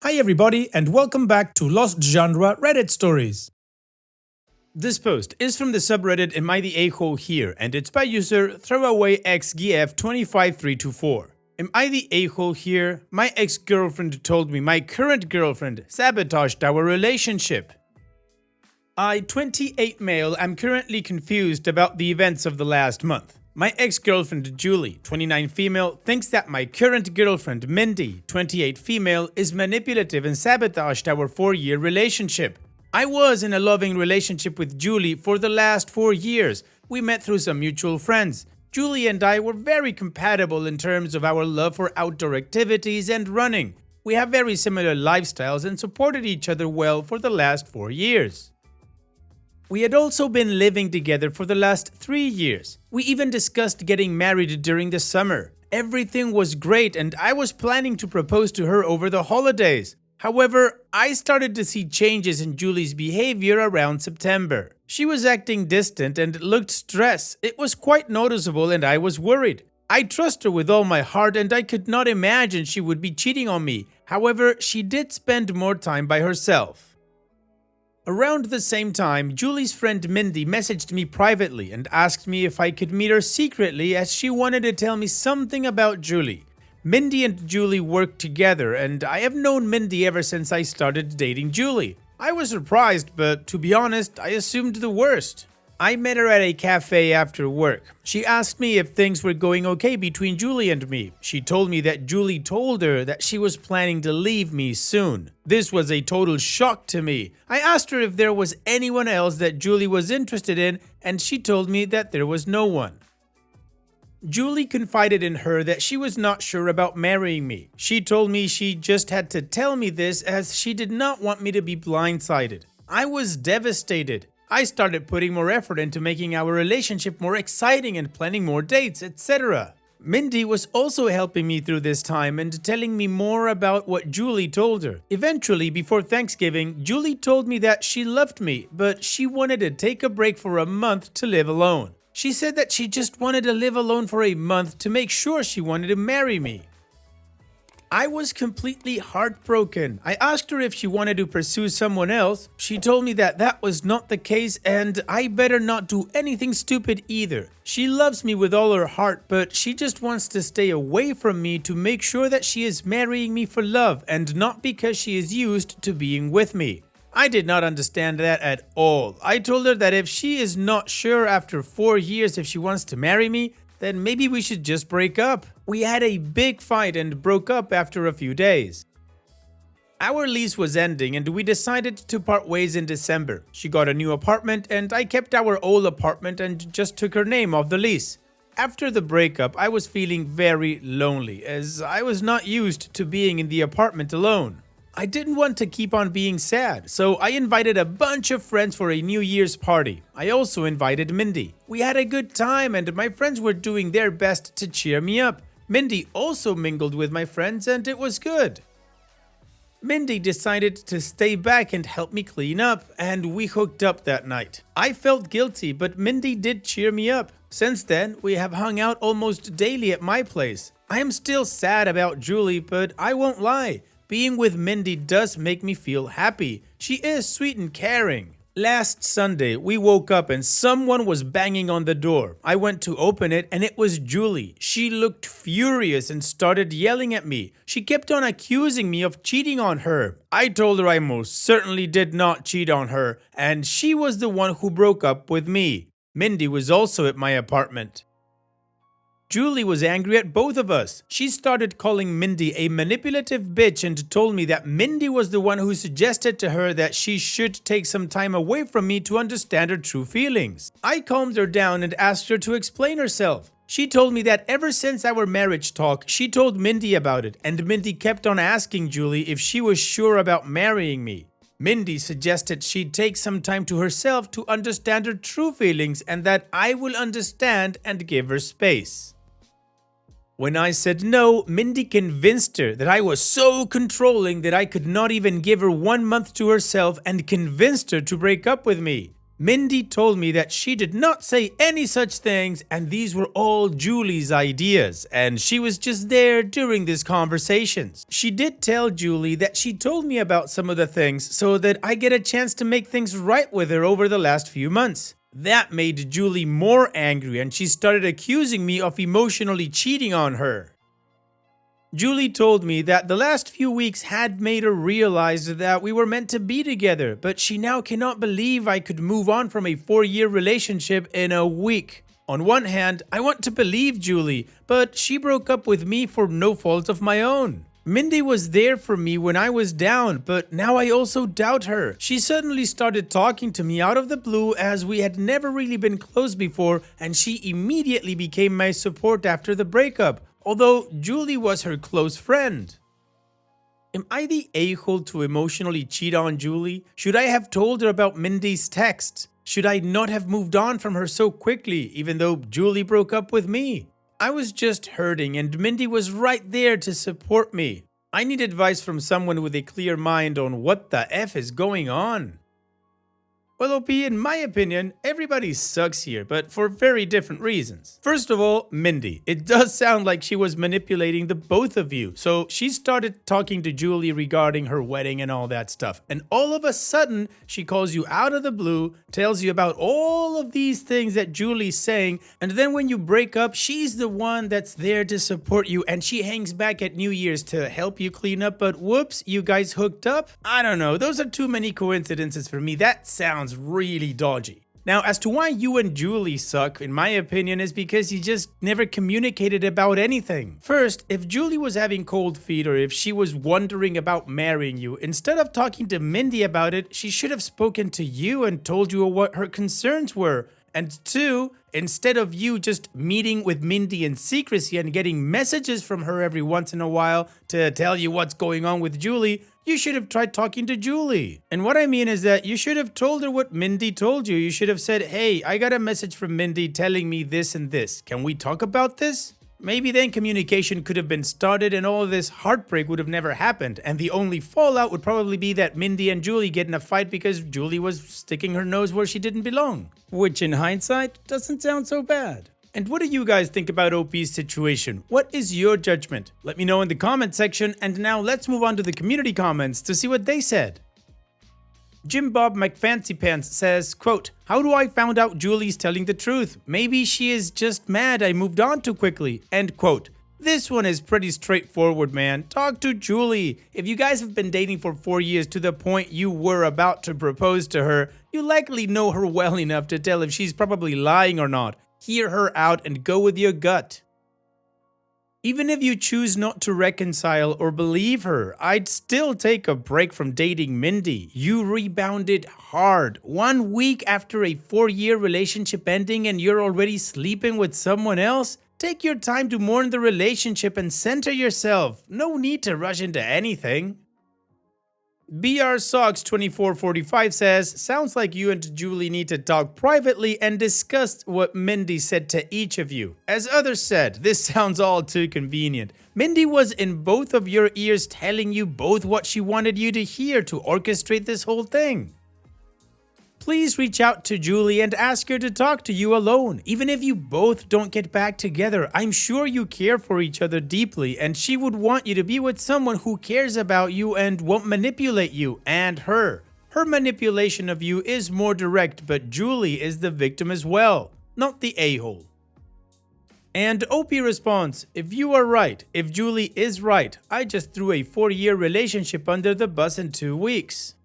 Hi everybody and welcome back to Lost Genre Reddit Stories. This post is from the subreddit Am I the A-hole here, and it's by user throwawayxgf25324. Am I the a-hole here? My ex-girlfriend told me my current girlfriend sabotaged our relationship. I, 28 male, am currently confused about the events of the last month. My ex-girlfriend Julie, 29 female, thinks that my current girlfriend Mindy, 28 female, is manipulative and sabotaged our 4-year relationship. I was in a loving relationship with Julie for the last 4 years. We met through some mutual friends. Julie and I were very compatible in terms of our love for outdoor activities and running. We have very similar lifestyles and supported each other well for the last 4 years. We had also been living together for the last 3 years. We even discussed getting married during the summer. Everything was great and I was planning to propose to her over the holidays. However, I started to see changes in Julie's behavior around September. She was acting distant and looked stressed. It was quite noticeable and I was worried. I trust her with all my heart and I could not imagine she would be cheating on me. However, she did spend more time by herself. Around the same time, Julie's friend Mindy messaged me privately and asked me if I could meet her secretly as she wanted to tell me something about Julie. Mindy and Julie work together and I have known Mindy ever since I started dating Julie. I was surprised, but to be honest, I assumed the worst. I met her at a cafe after work. She asked me if things were going okay between Julie and me. She told me that Julie told her that she was planning to leave me soon. This was a total shock to me. I asked her if there was anyone else that Julie was interested in, and she told me that there was no one. Julie confided in her that she was not sure about marrying me. She told me she just had to tell me this as she did not want me to be blindsided. I was devastated. I started putting more effort into making our relationship more exciting and planning more dates, etc. Mindy was also helping me through this time and telling me more about what Julie told her. Eventually, before Thanksgiving, Julie told me that she loved me, but she wanted to take a break for a month to live alone. She said that she just wanted to live alone for a month to make sure she wanted to marry me. I was completely heartbroken. I asked her if she wanted to pursue someone else. She told me that that was not the case and I better not do anything stupid either. She loves me with all her heart, but she just wants to stay away from me to make sure that she is marrying me for love and not because she is used to being with me. I did not understand that at all. I told her that if she is not sure after 4 years if she wants to marry me, then maybe we should just break up. We had a big fight and broke up after a few days. Our lease was ending and we decided to part ways in December. She got a new apartment and I kept our old apartment and just took her name off the lease. After the breakup, I was feeling very lonely as I was not used to being in the apartment alone. I didn't want to keep on being sad, so I invited a bunch of friends for a New Year's party. I also invited Mindy. We had a good time and my friends were doing their best to cheer me up. Mindy also mingled with my friends and it was good. Mindy decided to stay back and help me clean up, and we hooked up that night. I felt guilty, but Mindy did cheer me up. Since then, we have hung out almost daily at my place. I am still sad about Julie, but I won't lie. Being with Mindy does make me feel happy. She is sweet and caring. Last Sunday, we woke up and someone was banging on the door. I went to open it and it was Julie. She looked furious and started yelling at me. She kept on accusing me of cheating on her. I told her I most certainly did not cheat on her, and she was the one who broke up with me. Mindy was also at my apartment. Julie was angry at both of us. She started calling Mindy a manipulative bitch and told me that Mindy was the one who suggested to her that she should take some time away from me to understand her true feelings. I calmed her down and asked her to explain herself. She told me that ever since our marriage talk, she told Mindy about it, and Mindy kept on asking Julie if she was sure about marrying me. Mindy suggested she'd take some time to herself to understand her true feelings and that I will understand and give her space. When I said no, Mindy convinced her that I was so controlling that I could not even give her 1 month to herself and convinced her to break up with me. Mindy told me that she did not say any such things and these were all Julie's ideas and she was just there during these conversations. She did tell Julie that she told me about some of the things so that I get a chance to make things right with her over the last few months. That made Julie more angry and she started accusing me of emotionally cheating on her. Julie told me that the last few weeks had made her realize that we were meant to be together, but she now cannot believe I could move on from a 4-year relationship in a week. On one hand, I want to believe Julie, but she broke up with me for no fault of my own. Mindy was there for me when I was down, but now I also doubt her. She suddenly started talking to me out of the blue as we had never really been close before, and she immediately became my support after the breakup. Although Julie was her close friend. Am I the a-hole to emotionally cheat on Julie? Should I have told her about Mindy's text? Should I not have moved on from her so quickly, even though Julie broke up with me? I was just hurting and Mindy was right there to support me. I need advice from someone with a clear mind on what the F is going on. Well, OP, in my opinion, everybody sucks here, but for very different reasons. First of all, Mindy. It does sound like she was manipulating the both of you. So she started talking to Julie regarding her wedding and all that stuff. And all of a sudden, she calls you out of the blue, tells you about all of these things that Julie's saying. And then when you break up, she's the one that's there to support you. And she hangs back at New Year's to help you clean up. But whoops, you guys hooked up? I don't know. Those are too many coincidences for me. That sounds really dodgy. Now, as to why you and Julie suck, in my opinion, is because you just never communicated about anything. First, if Julie was having cold feet or if she was wondering about marrying you, instead of talking to Mindy about it, she should have spoken to you and told you what her concerns were. And two, instead of you just meeting with Mindy in secrecy and getting messages from her every once in a while to tell you what's going on with Julie, you should have tried talking to Julie. And what I mean is that you should have told her what Mindy told you. You should have said, hey, I got a message from Mindy telling me this and this. Can we talk about this? Maybe then communication could have been started and all of this heartbreak would have never happened. And the only fallout would probably be that Mindy and Julie get in a fight because Julie was sticking her nose where she didn't belong. Which in hindsight doesn't sound so bad. And what do you guys think about OP's situation? What is your judgment? Let me know in the comment section. And now let's move on to the community comments to see what they said. Jim Bob McFancypants says, quote, how do I found out Julie's telling the truth? Maybe she is just mad I moved on too quickly. End quote. This one is pretty straightforward, man. Talk to Julie. If you guys have been dating for 4 years to the point you were about to propose to her, you likely know her well enough to tell if she's probably lying or not. Hear her out and go with your gut. Even if you choose not to reconcile or believe her, I'd still take a break from dating Mindy. You rebounded hard. 1 week after a 4-year relationship ending and you're already sleeping with someone else? Take your time to mourn the relationship and center yourself. No need to rush into anything. BRSocks2445 says, sounds like you and Julie need to talk privately and discuss what Mindy said to each of you. As others said, this sounds all too convenient. Mindy was in both of your ears telling you both what she wanted you to hear to orchestrate this whole thing. Please reach out to Julie and ask her to talk to you alone. Even if you both don't get back together, I'm sure you care for each other deeply and she would want you to be with someone who cares about you and won't manipulate you and her. Her manipulation of you is more direct, but Julie is the victim as well, not the a-hole. And OP responds, if you are right, if Julie is right, I just threw a 4-year relationship under the bus in 2 weeks.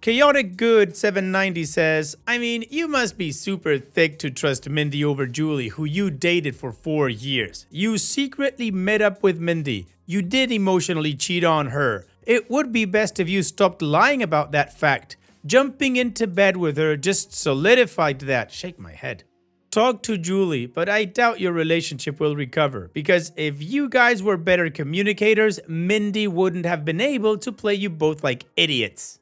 Chaotic Good 790 says, I mean, you must be super thick to trust Mindy over Julie, who you dated for 4 years. You secretly met up with Mindy. You did emotionally cheat on her. It would be best if you stopped lying about that fact. Jumping into bed with her just solidified that. Shake my head. Talk to Julie, but I doubt your relationship will recover, because if you guys were better communicators, Mindy wouldn't have been able to play you both like idiots.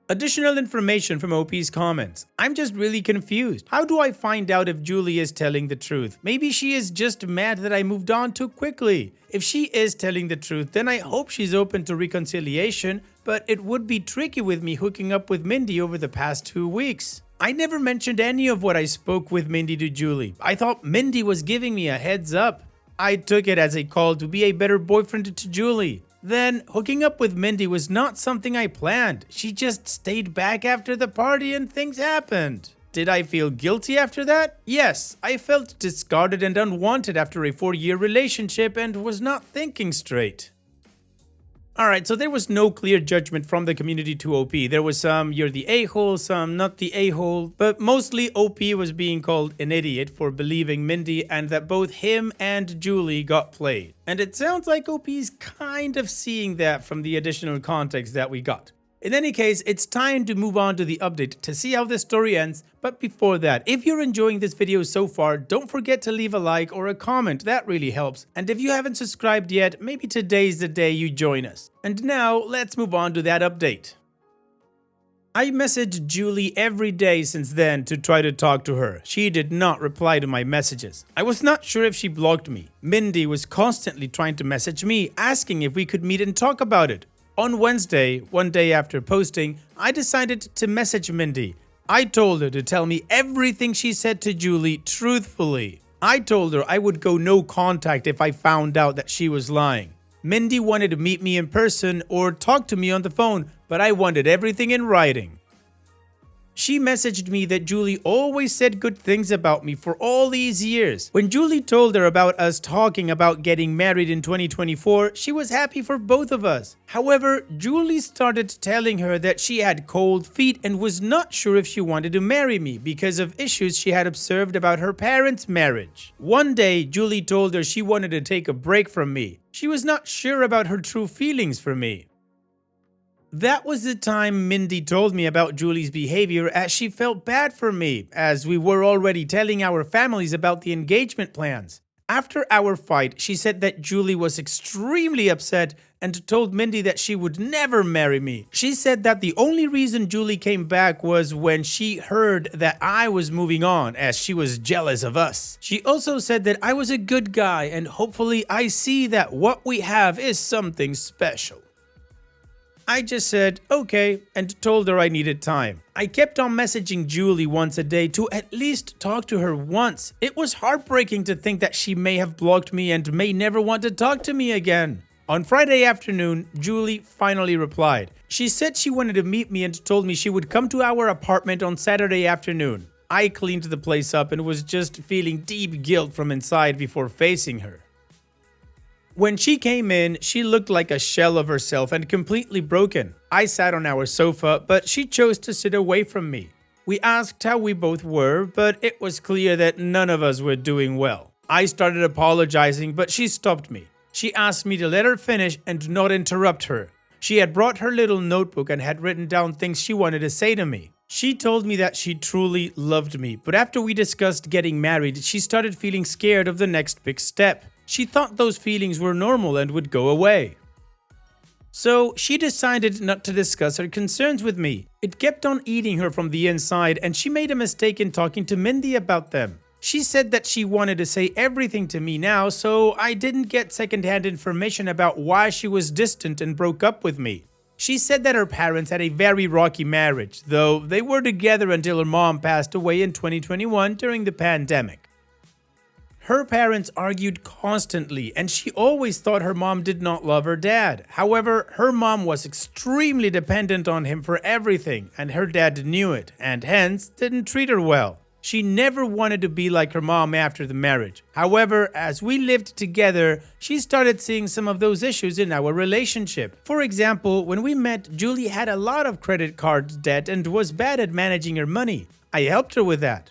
Additional information from OP's comments. I'm just really confused. How do I find out if Julie is telling the truth? Maybe she is just mad that I moved on too quickly. If she is telling the truth, then I hope she's open to reconciliation, but it would be tricky with me hooking up with Mindy over the past 2 weeks. I never mentioned any of what I spoke with Mindy to Julie. I thought Mindy was giving me a heads up. I took it as a call to be a better boyfriend to Julie. Then, hooking up with Mindy was not something I planned. She just stayed back after the party and things happened. Did I feel guilty after that? Yes, I felt discarded and unwanted after a 4-year relationship and was not thinking straight. Alright, so there was no clear judgment from the community to OP. There was some, you're the a-hole, some, not the a-hole. But mostly OP was being called an idiot for believing Mindy and that both him and Julie got played. And it sounds like OP's kind of seeing that from the additional context that we got. In any case, it's time to move on to the update to see how this story ends. But before that, if you're enjoying this video so far, don't forget to leave a like or a comment, that really helps. And if you haven't subscribed yet, maybe today's the day you join us. And now, let's move on to that update. I messaged Julie every day since then to try to talk to her. She did not reply to my messages. I was not sure if she blocked me. Mindy was constantly trying to message me, asking if we could meet and talk about it. On Wednesday, one day after posting, I decided to message Mindy. I told her to tell me everything she said to Julie truthfully. I told her I would go no contact if I found out that she was lying. Mindy wanted to meet me in person or talk to me on the phone, but I wanted everything in writing. She messaged me that Julie always said good things about me for all these years. When Julie told her about us talking about getting married in 2024, she was happy for both of us. However, Julie started telling her that she had cold feet and was not sure if she wanted to marry me because of issues she had observed about her parents' marriage. One day, Julie told her she wanted to take a break from me. She was not sure about her true feelings for me. That was the time Mindy told me about Julie's behavior as she felt bad for me, as we were already telling our families about the engagement plans. After our fight, she said that Julie was extremely upset and told Mindy that she would never marry me. She said that the only reason Julie came back was when she heard that I was moving on, as she was jealous of us. She also said that I was a good guy and hopefully I see that what we have is something special. I just said, okay, and told her I needed time. I kept on messaging Julie once a day to at least talk to her once. It was heartbreaking to think that she may have blocked me and may never want to talk to me again. On Friday afternoon, Julie finally replied. She said she wanted to meet me and told me she would come to our apartment on Saturday afternoon. I cleaned the place up and was just feeling deep guilt from inside before facing her. When she came in, she looked like a shell of herself and completely broken. I sat on our sofa, but she chose to sit away from me. We asked how we both were, but it was clear that none of us were doing well. I started apologizing, but she stopped me. She asked me to let her finish and not interrupt her. She had brought her little notebook and had written down things she wanted to say to me. She told me that she truly loved me, but after we discussed getting married, she started feeling scared of the next big step. She thought those feelings were normal and would go away. So she decided not to discuss her concerns with me. It kept on eating her from the inside and she made a mistake in talking to Mindy about them. She said that she wanted to say everything to me now, so I didn't get secondhand information about why she was distant and broke up with me. She said that her parents had a very rocky marriage, though they were together until her mom passed away in 2021 during the pandemic. Her parents argued constantly, and she always thought her mom did not love her dad. However, her mom was extremely dependent on him for everything, and her dad knew it, and hence didn't treat her well. She never wanted to be like her mom after the marriage. However, as we lived together, she started seeing some of those issues in our relationship. For example, when we met, Julie had a lot of credit card debt and was bad at managing her money. I helped her with that.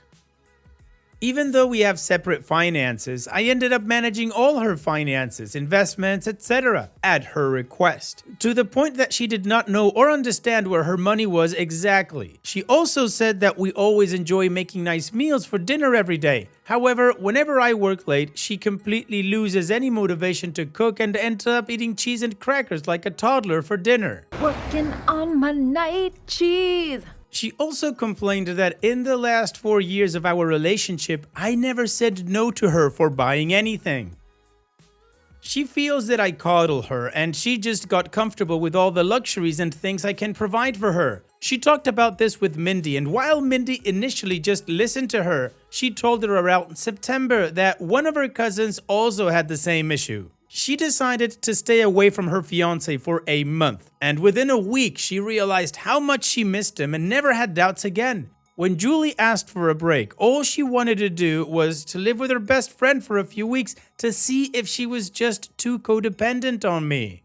Even though we have separate finances, I ended up managing all her finances, investments, etc. at her request, to the point that she did not know or understand where her money was exactly. She also said that we always enjoy making nice meals for dinner every day. However, whenever I work late, she completely loses any motivation to cook and ends up eating cheese and crackers like a toddler for dinner. Working on my night cheese. She also complained that in the last 4 years of our relationship, I never said no to her for buying anything. She feels that I coddle her and she just got comfortable with all the luxuries and things I can provide for her. She talked about this with Mindy, and while Mindy initially just listened to her, she told her around September that one of her cousins also had the same issue. She decided to stay away from her fiancé for a month, and within a week she realized how much she missed him and never had doubts again. When Julie asked for a break, all she wanted to do was to live with her best friend for a few weeks to see if she was just too codependent on me.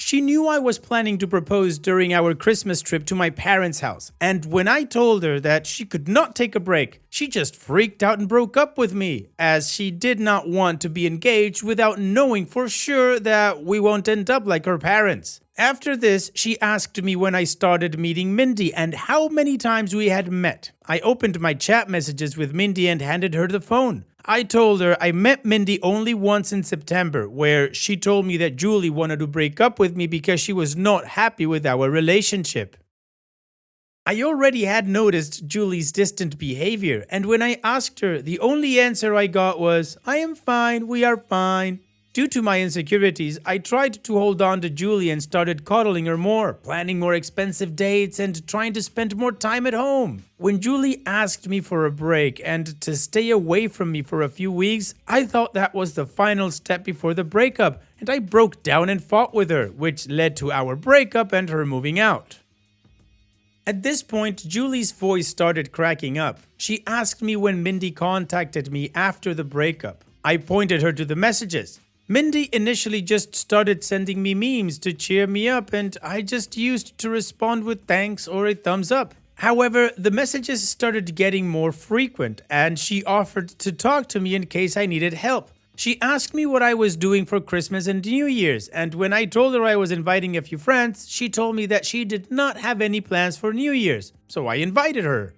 She knew I was planning to propose during our Christmas trip to my parents' house, and when I told her that she could not take a break, she just freaked out and broke up with me, as she did not want to be engaged without knowing for sure that we won't end up like her parents. After this, she asked me when I started meeting Mindy and how many times we had met. I opened my chat messages with Mindy and handed her the phone. I told her I met Mindy only once in September, where she told me that Julie wanted to break up with me because she was not happy with our relationship. I already had noticed Julie's distant behavior, and when I asked her, the only answer I got was, "I am fine, we are fine." Due to my insecurities, I tried to hold on to Julie and started coddling her more, planning more expensive dates and trying to spend more time at home. When Julie asked me for a break and to stay away from me for a few weeks, I thought that was the final step before the breakup, and I broke down and fought with her, which led to our breakup and her moving out. At this point, Julie's voice started cracking up. She asked me when Mindy contacted me after the breakup. I pointed her to the messages. Mindy initially just started sending me memes to cheer me up, and I just used to respond with thanks or a thumbs up. However, the messages started getting more frequent, and she offered to talk to me in case I needed help. She asked me what I was doing for Christmas and New Year's, and when I told her I was inviting a few friends, she told me that she did not have any plans for New Year's, so I invited her.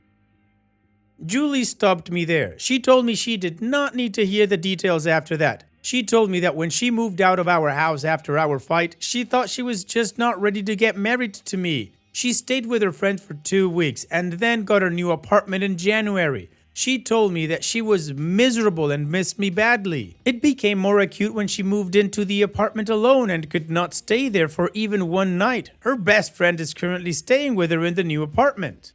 Julie stopped me there. She told me she did not need to hear the details after that. She told me that when she moved out of our house after our fight, she thought she was just not ready to get married to me. She stayed with her friend for 2 weeks and then got her new apartment in January. She told me that she was miserable and missed me badly. It became more acute when she moved into the apartment alone and could not stay there for even one night. Her best friend is currently staying with her in the new apartment.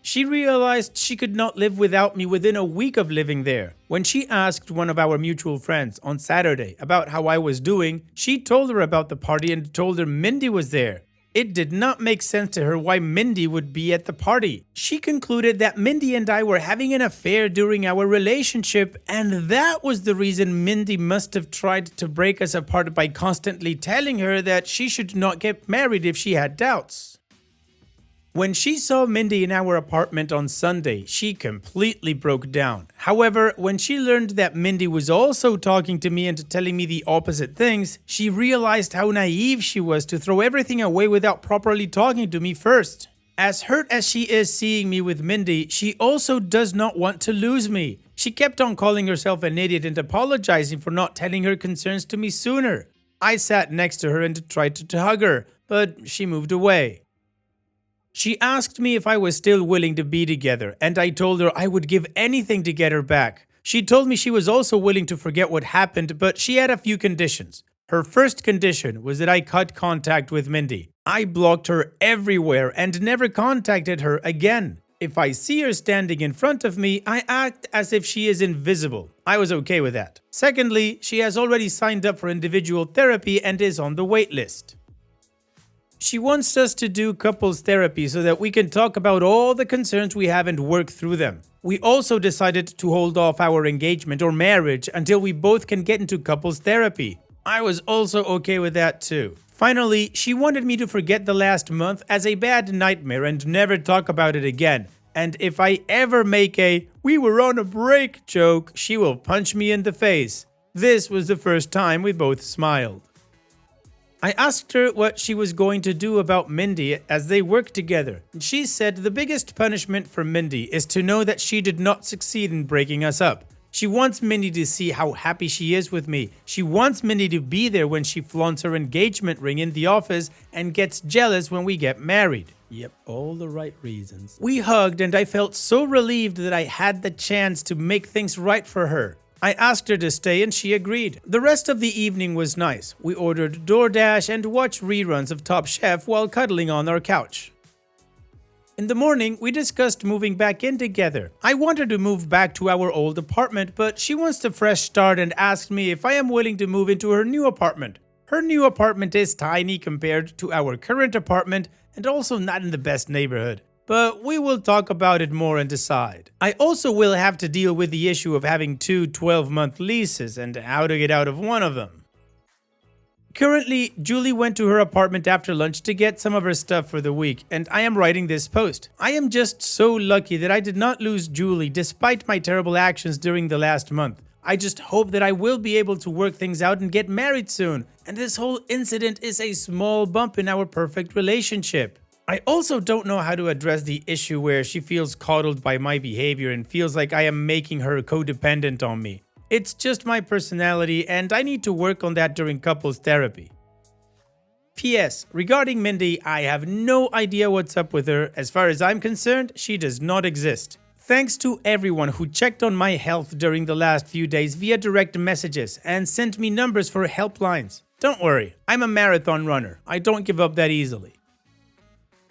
She realized she could not live without me within a week of living there. When she asked one of our mutual friends on Saturday about how I was doing, she told her about the party and told her Mindy was there. It did not make sense to her why Mindy would be at the party. She concluded that Mindy and I were having an affair during our relationship, and that was the reason Mindy must have tried to break us apart by constantly telling her that she should not get married if she had doubts. When she saw Mindy in our apartment on Sunday, she completely broke down. However, when she learned that Mindy was also talking to me and telling me the opposite things, she realized how naive she was to throw everything away without properly talking to me first. As hurt as she is seeing me with Mindy, she also does not want to lose me. She kept on calling herself an idiot and apologizing for not telling her concerns to me sooner. I sat next to her and tried to hug her, but she moved away. She asked me if I was still willing to be together, and I told her I would give anything to get her back. She told me she was also willing to forget what happened, but she had a few conditions. Her first condition was that I cut contact with Mindy. I blocked her everywhere and never contacted her again. If I see her standing in front of me, I act as if she is invisible. I was okay with that. Secondly, she has already signed up for individual therapy and is on the wait list. She wants us to do couples therapy so that we can talk about all the concerns we have and work through them. We also decided to hold off our engagement or marriage until we both can get into couples therapy. I was also okay with that too. Finally, she wanted me to forget the last month as a bad nightmare and never talk about it again. And if I ever make a "we were on a break" joke, she will punch me in the face. This was the first time we both smiled. I asked her what she was going to do about Mindy as they work together. She said the biggest punishment for Mindy is to know that she did not succeed in breaking us up. She wants Mindy to see how happy she is with me. She wants Mindy to be there when she flaunts her engagement ring in the office and gets jealous when we get married. Yep, all the right reasons. We hugged and I felt so relieved that I had the chance to make things right for her. I asked her to stay and she agreed. The rest of the evening was nice. We ordered DoorDash and watched reruns of Top Chef while cuddling on our couch. In the morning, we discussed moving back in together. I want her to move back to our old apartment, but she wants a fresh start and asked me if I am willing to move into her new apartment. Her new apartment is tiny compared to our current apartment and also not in the best neighborhood. But we will talk about it more and decide. I also will have to deal with the issue of having two 12-month leases and how to get out of one of them. Currently, Julie went to her apartment after lunch to get some of her stuff for the week, and I am writing this post. I am just so lucky that I did not lose Julie despite my terrible actions during the last month. I just hope that I will be able to work things out and get married soon, and this whole incident is a small bump in our perfect relationship. I also don't know how to address the issue where she feels coddled by my behavior and feels like I am making her codependent on me. It's just my personality and I need to work on that during couples therapy. P.S. Regarding Mindy, I have no idea what's up with her. As far as I'm concerned, she does not exist. Thanks to everyone who checked on my health during the last few days via direct messages and sent me numbers for helplines. Don't worry, I'm a marathon runner. I don't give up that easily.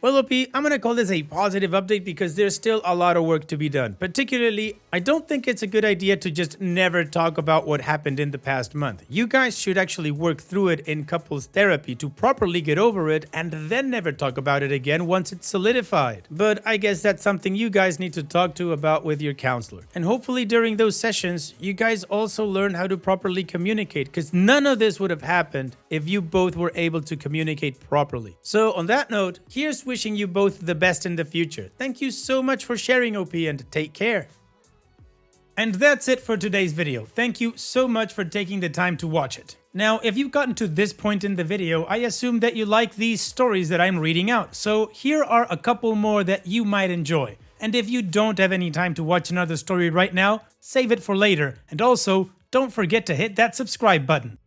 Well, OP, I'm gonna call this a positive update because there's still a lot of work to be done. Particularly, I don't think it's a good idea to just never talk about what happened in the past month. You guys should actually work through it in couples therapy to properly get over it and then never talk about it again once it's solidified. But I guess that's something you guys need to talk to about with your counselor. And hopefully during those sessions, you guys also learn how to properly communicate because none of this would have happened if you both were able to communicate properly. So on that note, here's wishing you both the best in the future. Thank you so much for sharing, OP, and take care. And that's it for today's video. Thank you so much for taking the time to watch it. Now, if you've gotten to this point in the video, I assume that you like these stories that I'm reading out. So here are a couple more that you might enjoy. And if you don't have any time to watch another story right now, save it for later. And also, don't forget to hit that subscribe button.